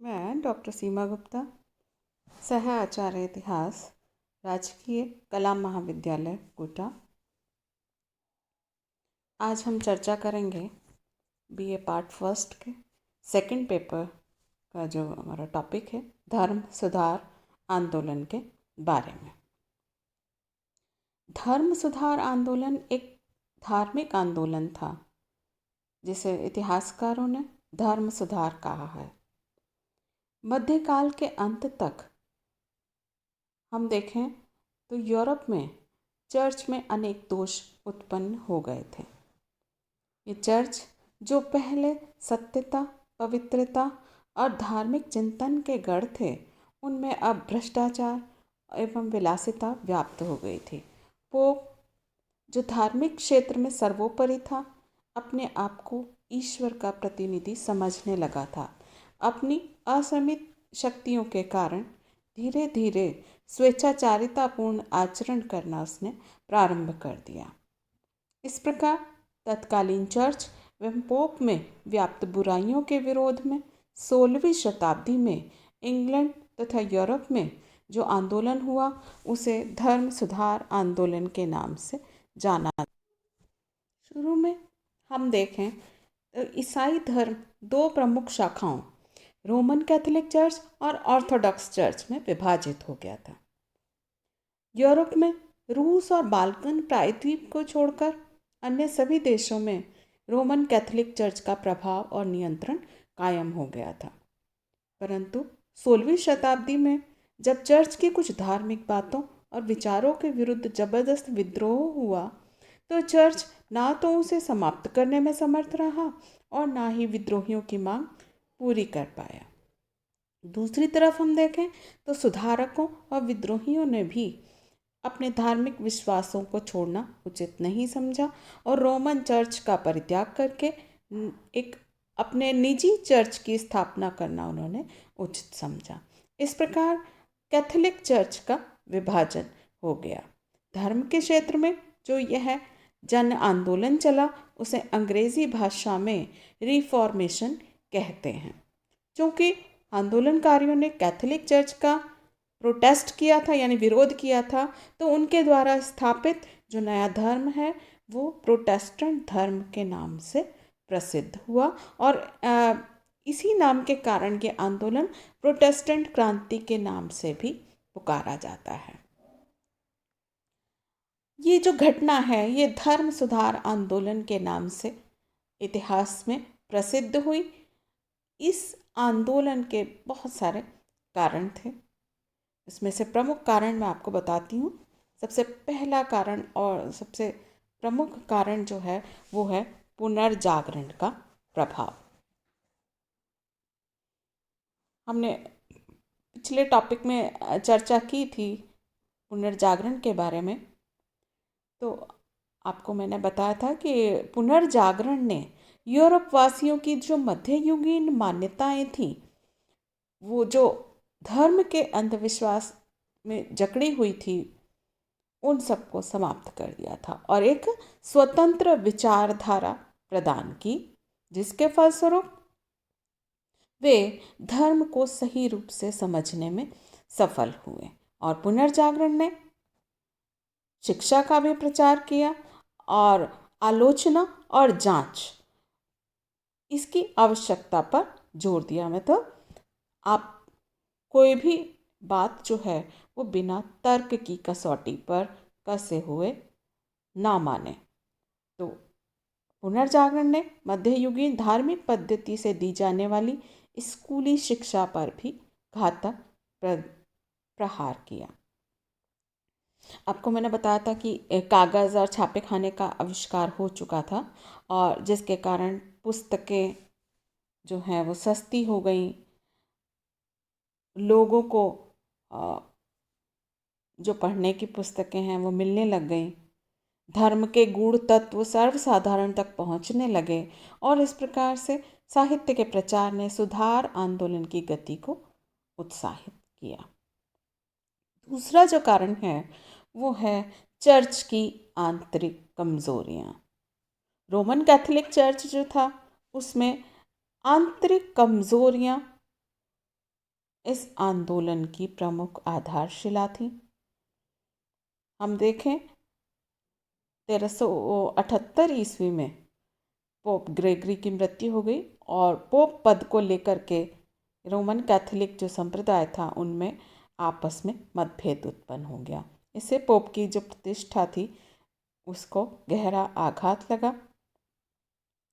मैं डॉक्टर सीमा गुप्ता, सह आचार्य इतिहास, राजकीय कला महाविद्यालय कोटा। आज हम चर्चा करेंगे बीए पार्ट फर्स्ट के सेकंड पेपर का जो हमारा टॉपिक है, धर्म सुधार आंदोलन के बारे में। धर्म सुधार आंदोलन एक धार्मिक आंदोलन था जिसे इतिहासकारों ने धर्म सुधार कहा है। मध्यकाल के अंत तक हम देखें तो यूरोप में चर्च में अनेक दोष उत्पन्न हो गए थे। ये चर्च जो पहले सत्यता, पवित्रता और धार्मिक चिंतन के गढ़ थे, उनमें अब भ्रष्टाचार एवं विलासिता व्याप्त हो गई थी। पोप जो धार्मिक क्षेत्र में सर्वोपरि था, अपने आप को ईश्वर का प्रतिनिधि समझने लगा था। अपनी असीमित शक्तियों के कारण धीरे धीरे स्वेच्छाचारितापूर्ण आचरण करना उसने प्रारंभ कर दिया। इस प्रकार तत्कालीन चर्च एवं पोप में व्याप्त बुराइयों के विरोध में 16वीं शताब्दी में इंग्लैंड तथा यूरोप में जो आंदोलन हुआ उसे धर्म सुधार आंदोलन के नाम से जाना। शुरू में हम देखें तो ईसाई धर्म दो प्रमुख शाखाओं रोमन कैथोलिक चर्च और ऑर्थोडॉक्स चर्च में विभाजित हो गया था। यूरोप में रूस और बाल्कन प्रायद्वीप को छोड़कर अन्य सभी देशों में रोमन कैथोलिक चर्च का प्रभाव और नियंत्रण कायम हो गया था। परंतु 16वीं शताब्दी में जब चर्च की कुछ धार्मिक बातों और विचारों के विरुद्ध जबरदस्त विद्रोह हुआ तो चर्च ना तो उसे समाप्त करने में समर्थ रहा और ना ही विद्रोहियों की मांग पूरी कर पाया। दूसरी तरफ हम देखें तो सुधारकों और विद्रोहियों ने भी अपने धार्मिक विश्वासों को छोड़ना उचित नहीं समझा और रोमन चर्च का परित्याग करके एक अपने निजी चर्च की स्थापना करना उन्होंने उचित समझा। इस प्रकार कैथोलिक चर्च का विभाजन हो गया। धर्म के क्षेत्र में जो यह जन आंदोलन चला उसे अंग्रेजी भाषा में रिफॉर्मेशन कहते हैं। क्योंकि आंदोलनकारियों ने कैथोलिक चर्च का प्रोटेस्ट किया था यानी विरोध किया था, तो उनके द्वारा स्थापित जो नया धर्म है वो प्रोटेस्टेंट धर्म के नाम से प्रसिद्ध हुआ और इसी नाम के कारण ये आंदोलन प्रोटेस्टेंट क्रांति के नाम से भी पुकारा जाता है। ये जो घटना है ये धर्म सुधार आंदोलन के नाम से इतिहास में प्रसिद्ध हुई। इस आंदोलन के बहुत सारे कारण थे। इसमें से प्रमुख कारण मैं आपको बताती हूँ। सबसे पहला कारण और सबसे प्रमुख कारण जो है वो है पुनर्जागरण का प्रभाव। हमने पिछले टॉपिक में चर्चा की थी पुनर्जागरण के बारे में। तो आपको मैंने बताया था कि पुनर्जागरण ने यूरोप वासियों की जो मध्ययुगीन मान्यताएं थीं, वो जो धर्म के अंधविश्वास में जकड़ी हुई थी, उन सबको समाप्त कर दिया था और एक स्वतंत्र विचारधारा प्रदान की, जिसके फलस्वरूप वे धर्म को सही रूप से समझने में सफल हुए। और पुनर्जागरण ने शिक्षा का भी प्रचार किया और आलोचना और जांच इसकी आवश्यकता पर जोर दिया। मतलब आप कोई भी बात जो है वो बिना तर्क की कसौटी पर कसे हुए ना माने। तो पुनर्जागरण ने मध्ययुगीन धार्मिक पद्धति से दी जाने वाली स्कूली शिक्षा पर भी घातक प्रहार किया। आपको मैंने बताया था कि कागज़ और छापे खाने का आविष्कार हो चुका था और जिसके कारण पुस्तकें जो हैं वो सस्ती हो गई। लोगों को जो पढ़ने की पुस्तकें हैं वो मिलने लग गई। धर्म के गूढ़ तत्व सर्वसाधारण तक पहुंचने लगे और इस प्रकार से साहित्य के प्रचार ने सुधार आंदोलन की गति को उत्साहित किया। दूसरा जो कारण है वो है चर्च की आंतरिक कमजोरियां। रोमन कैथोलिक चर्च जो था उसमें आंतरिक कमजोरियां इस आंदोलन की प्रमुख आधारशिला थी। हम देखें 1378 ईस्वी में पोप ग्रेगरी की मृत्यु हो गई और पोप पद को लेकर के रोमन कैथोलिक जो संप्रदाय था उनमें आपस में मतभेद उत्पन्न हो गया। इससे पोप की जो प्रतिष्ठा थी उसको गहरा आघात लगा।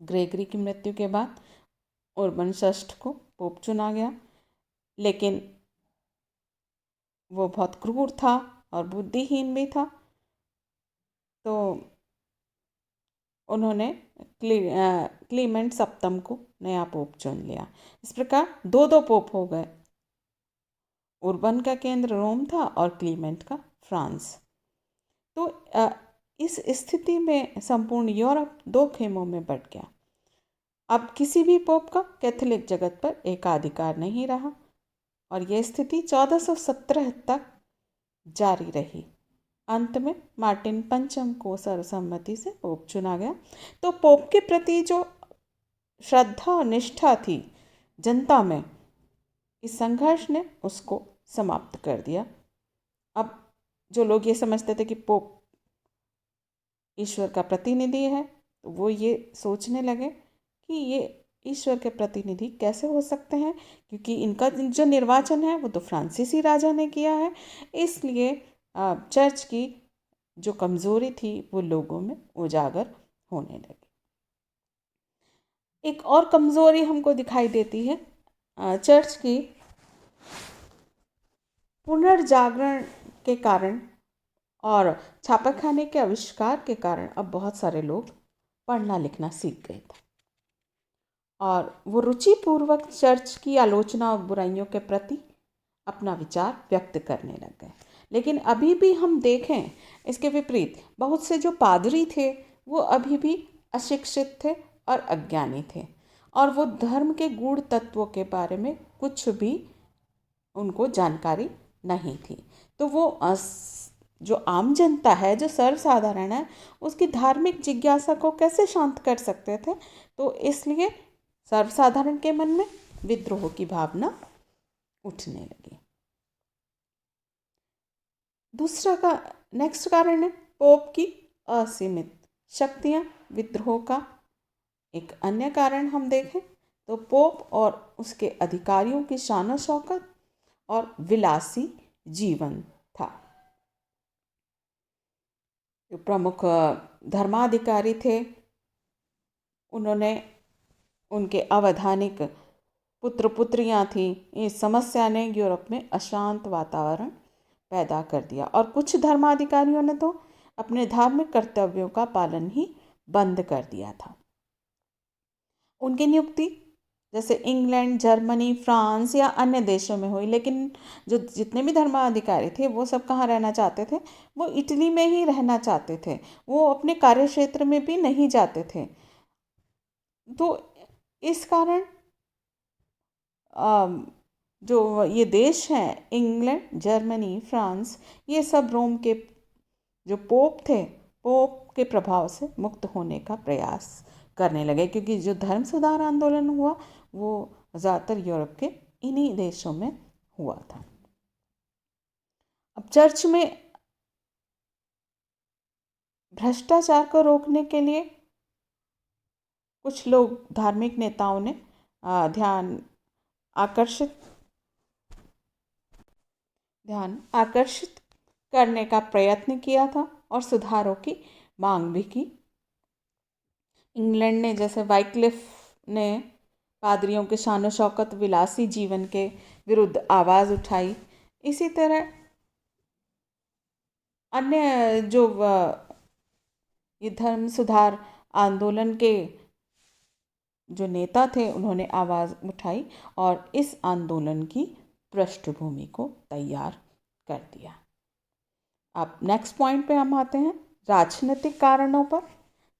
ग्रेगरी की मृत्यु के बाद उर्बन षष्ठ को पोप चुना गया, लेकिन वो बहुत क्रूर था और बुद्धिहीन भी था, तो उन्होंने क्लीमेंट सप्तम को नया पोप चुन लिया। इस प्रकार दो दो पोप हो गए। उर्बन का केंद्र रोम था और क्लीमेंट का फ्रांस। तो इस स्थिति में संपूर्ण यूरोप दो खेमों में बंट गया। अब किसी भी पोप का कैथोलिक जगत पर एकाधिकार नहीं रहा और यह स्थिति 1417 तक जारी रही। अंत में मार्टिन पंचम को सर्वसम्मति से पोप चुना गया। तो पोप के प्रति जो श्रद्धा और निष्ठा थी जनता में, इस संघर्ष ने उसको समाप्त कर दिया। अब जो लोग ये समझते थे कि पोप ईश्वर का प्रतिनिधि है, तो वो ये सोचने लगे कि ये ईश्वर के प्रतिनिधि कैसे हो सकते हैं, क्योंकि इनका जो निर्वाचन है वो तो फ्रांसीसी राजा ने किया है। इसलिए चर्च की जो कमज़ोरी थी वो लोगों में उजागर होने लगी। एक और कमज़ोरी हमको दिखाई देती है चर्च की पुनर्जागरण के कारण और छापाखाने के आविष्कार के कारण अब बहुत सारे लोग पढ़ना लिखना सीख गए थे और वो रुचिपूर्वक चर्च की आलोचना और बुराइयों के प्रति अपना विचार व्यक्त करने लग गए। लेकिन अभी भी हम देखें इसके विपरीत बहुत से जो पादरी थे वो अभी भी अशिक्षित थे और अज्ञानी थे और वो धर्म के गूढ़ तत्वों के बारे में कुछ भी उनको जानकारी नहीं थी। तो वो जो आम जनता है, जो सर्वसाधारण है, उसकी धार्मिक जिज्ञासा को कैसे शांत कर सकते थे। तो इसलिए सर्वसाधारण के मन में विद्रोह की भावना उठने लगी। दूसरा का नेक्स्ट कारण है पोप की असीमित शक्तियाँ। विद्रोह का एक अन्य कारण हम देखें तो पोप और उसके अधिकारियों की शान शौकत और विलासी जीवन था। जो प्रमुख धर्माधिकारी थे उन्होंने उनके अवैधानिक पुत्र पुत्रियां थीं। इस समस्या ने यूरोप में अशांत वातावरण पैदा कर दिया और कुछ धर्माधिकारियों ने तो अपने धार्मिक कर्तव्यों का पालन ही बंद कर दिया था। उनकी नियुक्ति जैसे इंग्लैंड, जर्मनी, फ्रांस या अन्य देशों में हुई, लेकिन जो जितने भी धर्माधिकारी थे वो सब कहाँ रहना चाहते थे? वो इटली में ही रहना चाहते थे। वो अपने कार्य क्षेत्र में भी नहीं जाते थे। तो इस कारण जो ये देश हैं इंग्लैंड, जर्मनी, फ्रांस, ये सब रोम के जो पोप थे, पोप के प्रभाव से मुक्त होने का प्रयास करने लगे, क्योंकि जो धर्म सुधार आंदोलन हुआ वो ज़्यादातर यूरोप के इन्हीं देशों में हुआ था। अब चर्च में भ्रष्टाचार को रोकने के लिए कुछ लोग, धार्मिक नेताओं ने ध्यान आकर्षित करने का प्रयत्न किया था और सुधारों की मांग भी की। इंग्लैंड ने जैसे वाइक्लिफ ने पादरियों के शान शौकत, विलासी जीवन के विरुद्ध आवाज़ उठाई, इसी तरह अन्य जो ये धर्म सुधार आंदोलन के जो नेता थे उन्होंने आवाज़ उठाई और इस आंदोलन की पृष्ठभूमि को तैयार कर दिया। अब नेक्स्ट पॉइंट पे हम आते हैं राजनीतिक कारणों पर।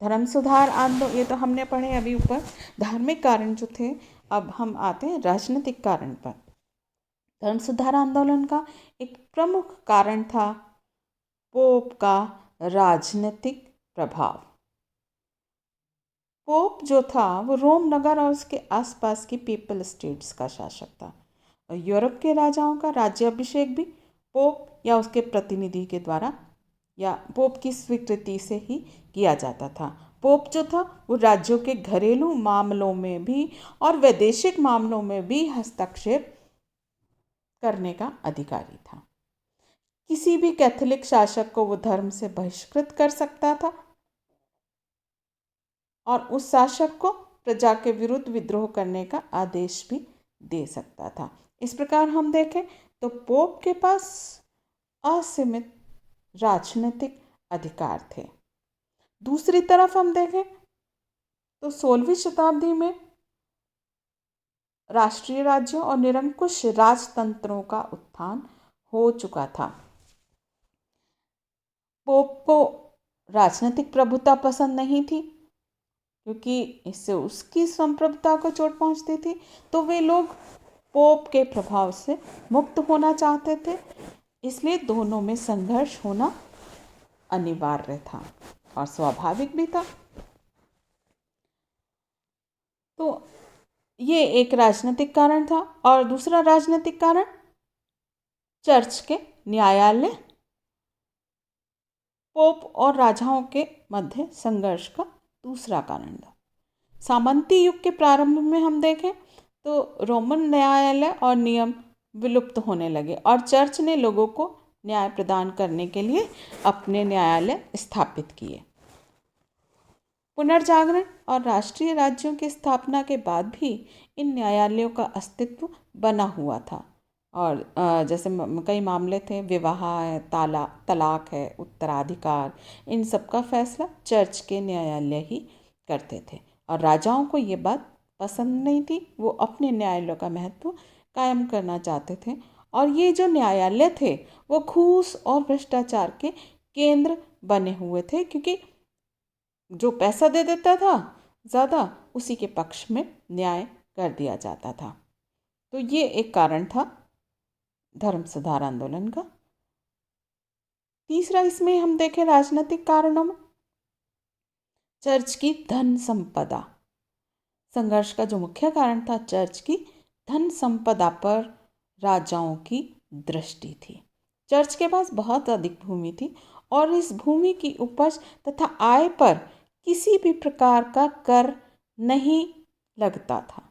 धर्म सुधार आंदोलन, ये तो हमने पढ़े अभी ऊपर धार्मिक कारण जो थे। अब हम आते हैं राजनीतिक कारण पर। धर्म सुधार आंदोलन का एक प्रमुख कारण था पोप का राजनीतिक प्रभाव। पोप जो था वो रोम नगर और उसके आसपास की पीपल स्टेट्स का शासक था और यूरोप के राजाओं का राज्याभिषेक भी पोप या उसके प्रतिनिधि के द्वारा या पोप की स्वीकृति से ही किया जाता था। पोप जो था वो राज्यों के घरेलू मामलों में भी और वैदेशिक मामलों में भी हस्तक्षेप करने का अधिकारी था। किसी भी कैथोलिक शासक को वो धर्म से बहिष्कृत कर सकता था और उस शासक को प्रजा के विरुद्ध विद्रोह करने का आदेश भी दे सकता था। इस प्रकार हम देखें तो पोप के पास असीमित राजनीतिक अधिकार थे। दूसरी तरफ हम देखें तो 16वीं शताब्दी में राष्ट्रीय राज्यों और निरंकुश राजतंत्रों का उत्थान हो चुका था। पोप को राजनीतिक प्रभुता पसंद नहीं थी क्योंकि इससे उसकी संप्रभुता को चोट पहुंचती थी, तो वे लोग पोप के प्रभाव से मुक्त होना चाहते थे। इसलिए दोनों में संघर्ष होना अनिवार्य था और स्वाभाविक भी था। तो ये एक राजनीतिक कारण था। और दूसरा राजनीतिक कारण चर्च के न्यायालय पोप और राजाओं के मध्य संघर्ष का दूसरा कारण था। सामंती युग के प्रारंभ में हम देखें तो रोमन न्यायालय और नियम विलुप्त होने लगे और चर्च ने लोगों को न्याय प्रदान करने के लिए अपने न्यायालय स्थापित किए। पुनर्जागरण और राष्ट्रीय राज्यों की स्थापना के बाद भी इन न्यायालयों का अस्तित्व बना हुआ था और जैसे कई मामले थे, विवाह है, तलाक है, उत्तराधिकार, इन सब का फैसला चर्च के न्यायालय ही करते थे। और राजाओं को ये बात पसंद नहीं थी, वो अपने न्यायालयों का महत्व कायम करना चाहते थे। और ये जो न्यायालय थे वो घूस और भ्रष्टाचार के केंद्र बने हुए थे, क्योंकि जो पैसा दे देता था ज़्यादा, उसी के पक्ष में न्याय कर दिया जाता था। तो ये एक कारण था धर्म सुधार आंदोलन का। तीसरा इसमें हम देखें राजनीतिक कारणों में चर्च की धन संपदा। संघर्ष का जो मुख्य कारण था चर्च की धन संपदा पर राजाओं की दृष्टि थी। चर्च के पास बहुत अधिक भूमि थी और इस भूमि की उपज तथा आय पर किसी भी प्रकार का कर नहीं लगता था।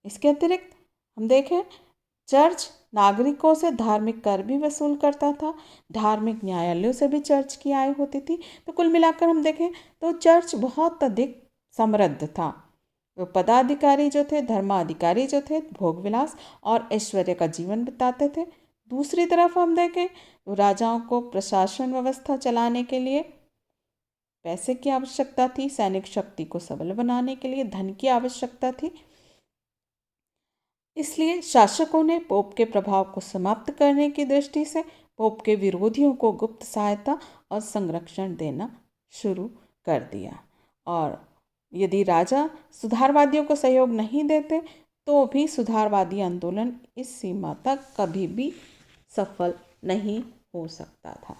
इसके अतिरिक्त हम देखें चर्च नागरिकों से धार्मिक कर भी वसूल करता था, धार्मिक न्यायालयों से भी चर्च की आय होती थी। तो कुल मिलाकर हम देखें तो चर्च बहुत अधिक समृद्ध था। तो पदाधिकारी जो थे, धर्माधिकारी जो थे, भोगविलास और ऐश्वर्य का जीवन बिताते थे। दूसरी तरफ हम देखें तो राजाओं को प्रशासन व्यवस्था चलाने के लिए पैसे की आवश्यकता थी, सैनिक शक्ति को सबल बनाने के लिए धन की आवश्यकता थी। इसलिए शासकों ने पोप के प्रभाव को समाप्त करने की दृष्टि से पोप के विरोधियों को गुप्त सहायता और संरक्षण देना शुरू कर दिया। और यदि राजा सुधारवादियों को सहयोग नहीं देते तो भी सुधारवादी आंदोलन इस सीमा तक कभी भी सफल नहीं हो सकता था।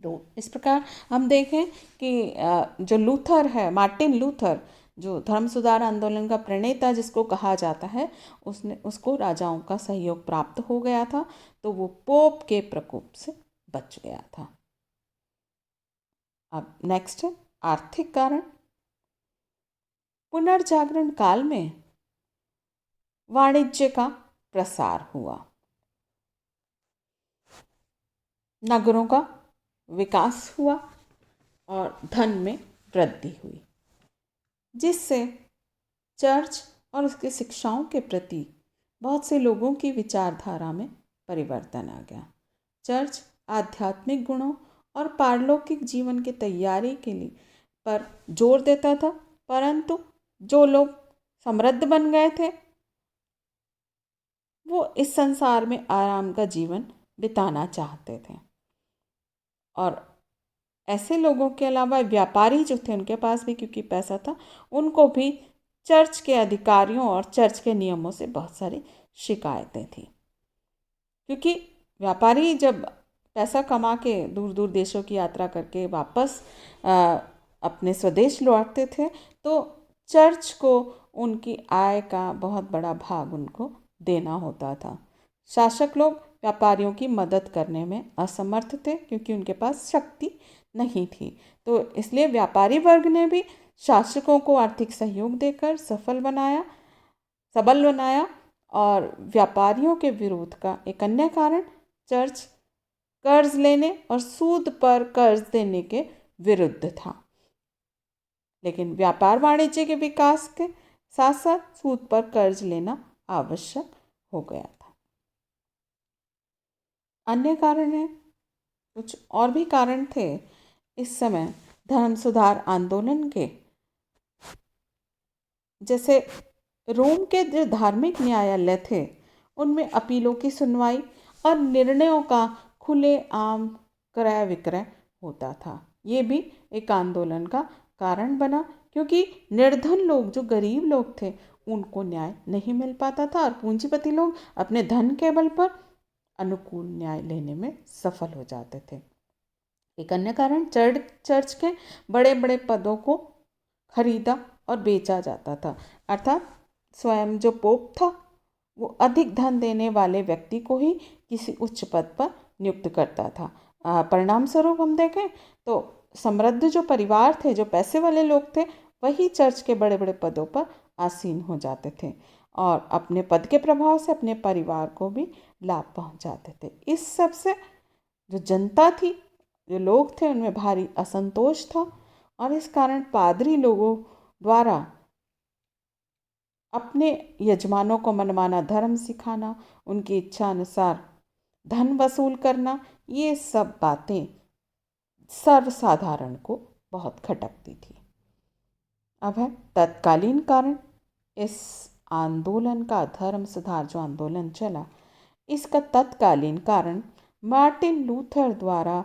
तो इस प्रकार हम देखें कि जो लूथर है, मार्टिन लूथर, जो धर्म सुधार आंदोलन का प्रणेता जिसको कहा जाता है, उसको राजाओं का सहयोग प्राप्त हो गया था, तो वो पोप के प्रकोप से बच गया था। अब नेक्स्ट है आर्थिक कारण। पुनर्जागरण काल में वाणिज्य का प्रसार हुआ, नगरों का विकास हुआ और धन में वृद्धि हुई, जिससे चर्च और उसकी शिक्षाओं के प्रति बहुत से लोगों की विचारधारा में परिवर्तन आ गया। चर्च आध्यात्मिक गुणों और पारलौकिक जीवन की तैयारी के लिए पर जोर देता था, परंतु जो लोग समृद्ध बन गए थे वो इस संसार में आराम का जीवन बिताना चाहते थे। और ऐसे लोगों के अलावा व्यापारी जो थे, उनके पास भी क्योंकि पैसा था, उनको भी चर्च के अधिकारियों और चर्च के नियमों से बहुत सारी शिकायतें थी। क्योंकि व्यापारी जब पैसा कमा के दूर दूर देशों की यात्रा करके वापस अपने स्वदेश लौटते थे, तो चर्च को उनकी आय का बहुत बड़ा भाग उनको देना होता था। शासक लोग व्यापारियों की मदद करने में असमर्थ थे क्योंकि उनके पास शक्ति नहीं थी। तो इसलिए व्यापारी वर्ग ने भी शासकों को आर्थिक सहयोग देकर सबल बनाया और व्यापारियों के विरोध का एक अन्य कारण चर्च कर्ज लेने और सूद पर कर्ज देने के विरुद्ध था। लेकिन व्यापार वाणिज्य के विकास के साथ साथ सूद पर कर्ज लेना आवश्यक हो गया था। अन्य कारण है, कुछ और भी कारण थे इस समय धर्म सुधार आंदोलन के। जैसे रोम के जो धार्मिक न्यायालय थे उनमें अपीलों की सुनवाई और निर्णयों का खुले आम क्रय विक्रय होता था। ये भी एक आंदोलन का कारण बना क्योंकि निर्धन लोग, जो गरीब लोग थे, उनको न्याय नहीं मिल पाता था और पूंजीपति लोग अपने धन के बल पर अनुकूल न्याय लेने में सफल हो जाते थे। एक अन्य कारण चर्च के बड़े बड़े पदों को खरीदा और बेचा जाता था, अर्थात स्वयं जो पोप था वो अधिक धन देने वाले व्यक्ति को ही किसी उच्च पद पर नियुक्त करता था। परिणाम स्वरूप हम देखें तो समृद्ध जो परिवार थे, जो पैसे वाले लोग थे, वही चर्च के बड़े बड़े पदों पर आसीन हो जाते थे और अपने पद के प्रभाव से अपने परिवार को भी लाभ पहुंचाते थे। इस सब से जो जनता थी, जो लोग थे, उनमें भारी असंतोष था और इस कारण पादरी लोगों द्वारा अपने यजमानों को मनमाना धर्म सिखाना, उनकी इच्छा अनुसार धन वसूल करना, ये सब बातें सर्वसाधारण को बहुत खटकती थी। अब है तत्कालीन कारण। इस आंदोलन का, धर्म सुधार जो आंदोलन चला, इसका तत्कालीन कारण मार्टिन लूथर द्वारा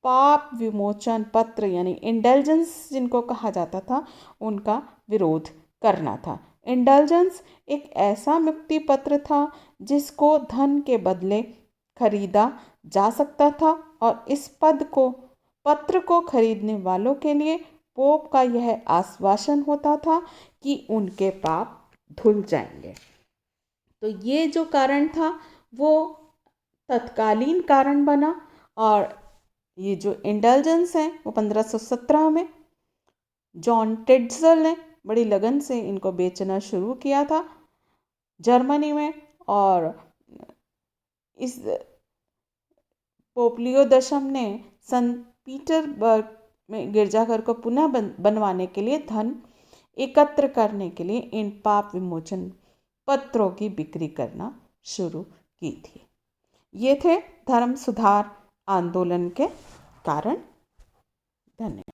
पाप विमोचन पत्र यानी इंडल्जेंस जिनको कहा जाता था, उनका विरोध करना था। इंडल्जेंस एक ऐसा मुक्ति पत्र था जिसको धन के बदले खरीदा जा सकता था और इस पत्र को खरीदने वालों के लिए पोप का यह आश्वासन होता था कि उनके पाप धुल जाएंगे। तो ये जो कारण था वो तत्कालीन कारण बना और ये जो इंडल्जेंस है वो 1517 में जॉन टेड्सल ने बड़ी लगन से इनको बेचना शुरू किया था जर्मनी में। और इस पोप लियो दशम ने संत पीटरबर्ग में गिरजाघर को पुनः बनवाने के लिए धन एकत्र करने के लिए इन पाप विमोचन पत्रों की बिक्री करना शुरू की थी। ये थे धर्म सुधार आंदोलन के कारण। धन्यवाद।